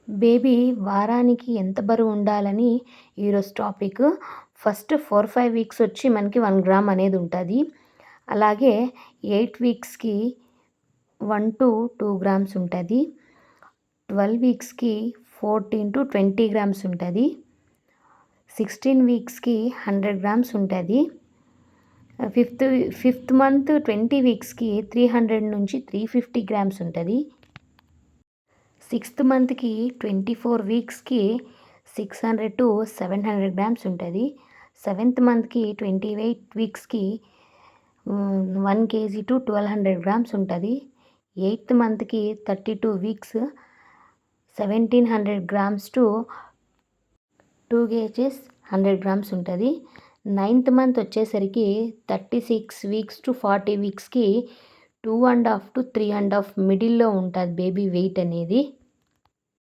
Baby వారానికి ఎంత బరువు ఉండాలని ఈరోజు టాపిక్. ఫస్ట్ 4, 5 వీక్స్ వచ్చి మనకి 1 గ్రామ్ అనేది ఉంటుంది. అలాగే 8 వీక్స్కి 1 to 2 గ్రామ్స్ ఉంటుంది. 12 వీక్స్కి 14 to 20 గ్రామ్స్ ఉంటుంది. 16 వీక్స్కి 100 గ్రామ్స్ ఉంటుంది. ఫిఫ్త్ మంత్ 20 వీక్స్కి 300 నుంచి 350 గ్రామ్స్ ఉంటుంది. 6th మంత్కి 24 వీక్స్కి 600 to 700 గ్రామ్స్ ఉంటుంది. 7th మంత్కి 28 వీక్స్కి 1 kg to 1200 గ్రామ్స్ ఉంటుంది. 8th మంత్కి 32 weeks 1700 grams to 2 kgs 100 grams ఉంటుంది. 9th మంత్ వచ్చేసరికి 36 వీక్స్ to 40 వీక్స్కి 2.5 to 3.5 మిడిల్లో ఉంటుంది బేబీ వెయిట్ అనేది.